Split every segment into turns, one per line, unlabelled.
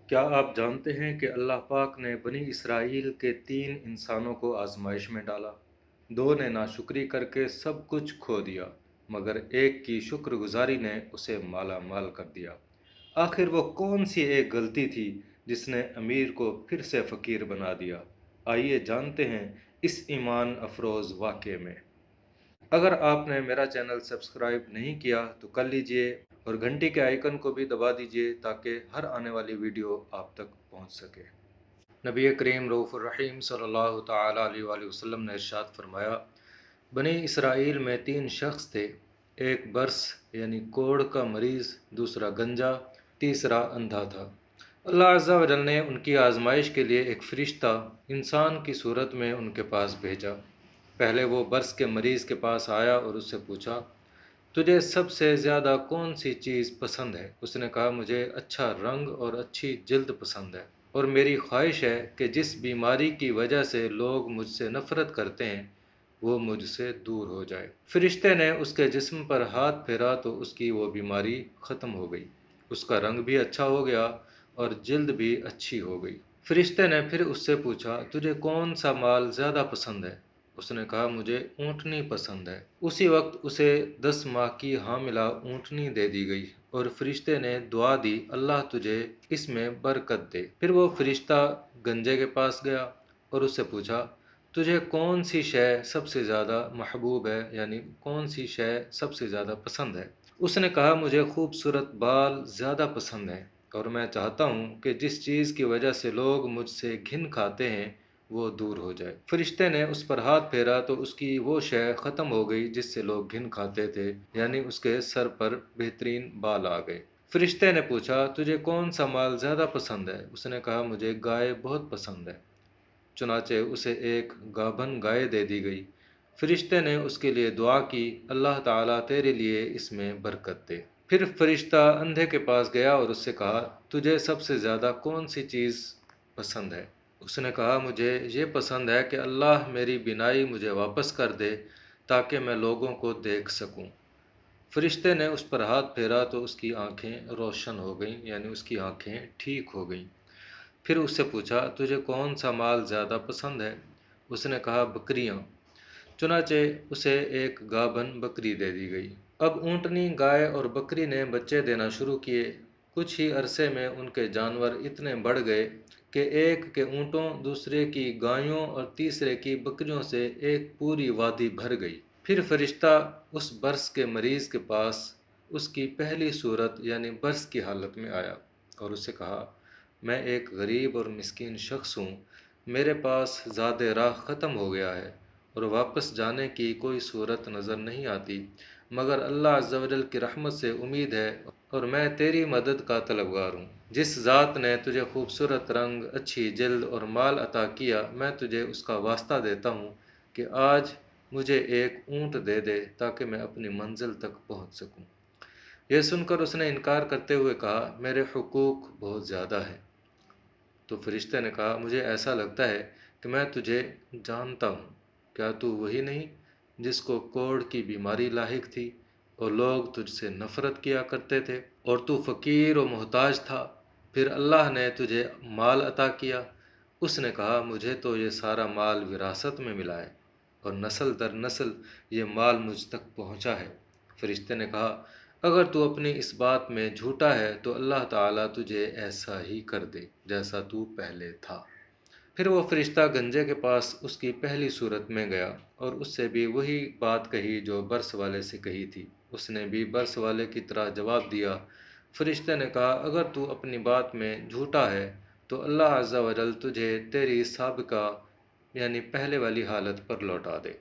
کیا آپ جانتے ہیں کہ اللہ پاک نے بنی اسرائیل کے 3 انسانوں کو آزمائش میں ڈالا؟ 2 نے ناشکری کر کے سب کچھ کھو دیا، مگر ایک کی شکر گزاری نے اسے مالا مال کر دیا۔ آخر وہ کون سی ایک غلطی تھی جس نے امیر کو پھر سے فقیر بنا دیا؟ آئیے جانتے ہیں اس ایمان افروز واقعے میں۔ اگر آپ نے میرا چینل سبسکرائب نہیں کیا تو کر لیجئے اور گھنٹی کے آئیکن کو بھی دبا دیجئے تاکہ ہر آنے والی ویڈیو آپ تک پہنچ سکے۔ نبی کریم رؤوف الرحیم صلی اللہ تعالی علیہ وآلہ وسلم نے ارشاد فرمایا، بنی اسرائیل میں 3 شخص تھے، ایک برس یعنی کوڑ کا مریض، دوسرا گنجا، تیسرا اندھا تھا۔ اللہ عز و جل نے ان کی آزمائش کے لیے ایک فرشتہ انسان کی صورت میں ان کے پاس بھیجا۔ پہلے وہ برس کے مریض کے پاس آیا اور اس سے پوچھا، تجھے سب سے زیادہ کون سی چیز پسند ہے؟ اس نے کہا، مجھے اچھا رنگ اور اچھی جلد پسند ہے، اور میری خواہش ہے کہ جس بیماری کی وجہ سے لوگ مجھ سے نفرت کرتے ہیں وہ مجھ سے دور ہو جائے۔ فرشتے نے اس کے جسم پر ہاتھ پھیرا تو اس کی وہ بیماری ختم ہو گئی، اس کا رنگ بھی اچھا ہو گیا اور جلد بھی اچھی ہو گئی۔ فرشتے نے پھر اس سے پوچھا، تجھے کون سا مال زیادہ پسند ہے؟ اس نے کہا، مجھے اونٹنی پسند ہے۔ اسی وقت اسے 10 ماہ کی حاملہ اونٹنی دے دی گئی اور فرشتے نے دعا دی، اللہ تجھے اس میں برکت دے۔ پھر وہ فرشتہ گنجے کے پاس گیا اور اس سے پوچھا، تجھے کون سی شے سب سے زیادہ محبوب ہے، یعنی کون سی شے سب سے زیادہ پسند ہے؟ اس نے کہا، مجھے خوبصورت بال زیادہ پسند ہیں، اور میں چاہتا ہوں کہ جس چیز کی وجہ سے لوگ مجھ سے گھن کھاتے ہیں وہ دور ہو جائے۔ فرشتے نے اس پر ہاتھ پھیرا تو اس کی وہ شے ختم ہو گئی جس سے لوگ گھن کھاتے تھے، یعنی اس کے سر پر بہترین بال آ گئے۔ فرشتے نے پوچھا، تجھے کون سا مال زیادہ پسند ہے؟ اس نے کہا، مجھے گائے بہت پسند ہے۔ چنانچہ اسے ایک گابھن گائے دے دی گئی۔ فرشتے نے اس کے لیے دعا کی، اللہ تعالیٰ تیرے لیے اس میں برکت دے۔ پھر فرشتہ اندھے کے پاس گیا اور اس سے کہا، تجھے سب سے زیادہ کون سی چیز پسند ہے؟ اس نے کہا، مجھے یہ پسند ہے کہ اللہ میری بینائی مجھے واپس کر دے تاکہ میں لوگوں کو دیکھ سکوں۔ فرشتے نے اس پر ہاتھ پھیرا تو اس کی آنکھیں روشن ہو گئیں، یعنی اس کی آنکھیں ٹھیک ہو گئیں۔ پھر اس سے پوچھا، تجھے کون سا مال زیادہ پسند ہے؟ اس نے کہا، بکریاں۔ چنانچہ اسے ایک گابھن بکری دے دی گئی۔ اب اونٹنی، گائے اور بکری نے بچے دینا شروع کیے۔ کچھ ہی عرصے میں ان کے جانور اتنے بڑھ گئے کہ ایک کے اونٹوں، دوسرے کی گایوں اور تیسرے کی بکریوں سے ایک پوری وادی بھر گئی۔ پھر فرشتہ اس برس کے مریض کے پاس اس کی پہلی صورت یعنی برس کی حالت میں آیا اور اس سے کہا، میں ایک غریب اور مسکین شخص ہوں، میرے پاس زاد راہ ختم ہو گیا ہے اور واپس جانے کی کوئی صورت نظر نہیں آتی، مگر اللہ عز و جل کی رحمت سے امید ہے اور میں تیری مدد کا طلبگار ہوں۔ جس ذات نے تجھے خوبصورت رنگ، اچھی جلد اور مال عطا کیا، میں تجھے اس کا واسطہ دیتا ہوں کہ آج مجھے ایک اونٹ دے دے تاکہ میں اپنی منزل تک پہنچ سکوں۔ یہ سن کر اس نے انکار کرتے ہوئے کہا، میرے حقوق بہت زیادہ ہیں۔ تو فرشتے نے کہا، مجھے ایسا لگتا ہے کہ میں تجھے جانتا ہوں، کیا تو وہی نہیں جس کو کوڑ کی بیماری لاحق تھی اور لوگ تجھ سے نفرت کیا کرتے تھے، اور تو فقیر و محتاج تھا، پھر اللہ نے تجھے مال عطا کیا؟ اس نے کہا، مجھے تو یہ سارا مال وراثت میں ملا ہے اور نسل در نسل یہ مال مجھ تک پہنچا ہے۔ فرشتے نے کہا، اگر تو اپنی اس بات میں جھوٹا ہے تو اللہ تعالیٰ تجھے ایسا ہی کر دے جیسا تو پہلے تھا۔ پھر وہ فرشتہ گنجے کے پاس اس کی پہلی صورت میں گیا اور اس سے بھی وہی بات کہی جو برس والے سے کہی تھی۔ اس نے بھی برس والے کی طرح جواب دیا۔ فرشتے نے کہا، اگر تو اپنی بات میں جھوٹا ہے تو اللہ عز و جل تجھے تیری سابقہ یعنی پہلے والی حالت پر لوٹا دے۔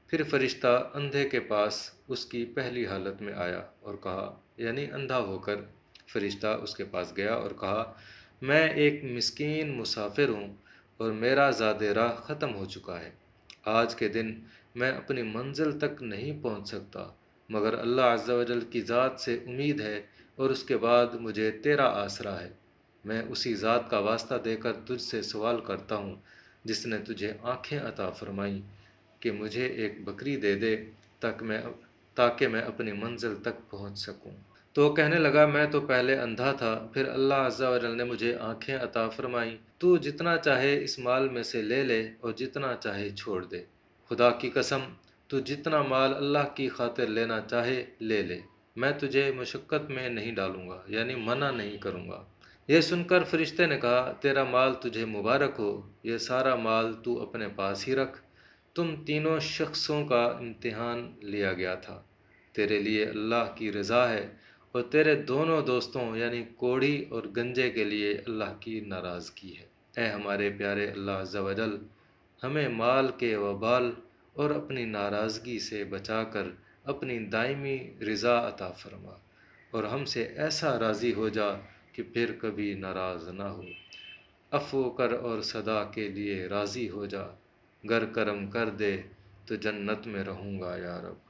پھر فرشتہ اندھے کے پاس اس کی پہلی حالت میں آیا اور کہا، یعنی اندھا ہو کر فرشتہ اس کے پاس گیا اور کہا، میں ایک مسکین مسافر ہوں اور میرا زاد راہ ختم ہو چکا ہے۔ آج کے دن میں اپنی منزل تک نہیں پہنچ سکتا، مگر اللہ عز و جل کی ذات سے امید ہے اور اس کے بعد مجھے تیرا آسرا ہے۔ میں اسی ذات کا واسطہ دے کر تجھ سے سوال کرتا ہوں جس نے تجھے آنکھیں عطا فرمائیں کہ مجھے ایک بکری دے دے تاکہ میں اپنی منزل تک پہنچ سکوں۔ تو کہنے لگا میں تو پہلے اندھا تھا، پھر اللہ عز و جل نے مجھے آنکھیں عطا فرمائیں۔ تو جتنا چاہے اس مال میں سے لے لے اور جتنا چاہے چھوڑ دے۔ خدا کی قسم تو جتنا مال اللہ کی خاطر لینا چاہے لے لے، میں تجھے مشقت میں نہیں ڈالوں گا، یعنی منع نہیں کروں گا۔ یہ سن کر فرشتے نے کہا تیرا مال تجھے مبارک ہو، یہ سارا مال تو اپنے پاس ہی رکھ، تم تینوں شخصوں کا امتحان لیا گیا تھا، تیرے لیے اللہ کی رضا ہے اور تیرے دونوں دوستوں یعنی کوڑی اور گنجے کے لیے اللہ کی ناراضگی ہے۔ اے ہمارے پیارے اللہ عز و جل، ہمیں مال کے وبال اور اپنی ناراضگی سے بچا کر اپنی دائمی رضا عطا فرما، اور ہم سے ایسا راضی ہو جا کہ پھر کبھی ناراض نہ ہو۔ عفو کر اور صدا کے لیے راضی ہو جا، گر کرم کر دے تو جنت میں رہوں گا یا رب۔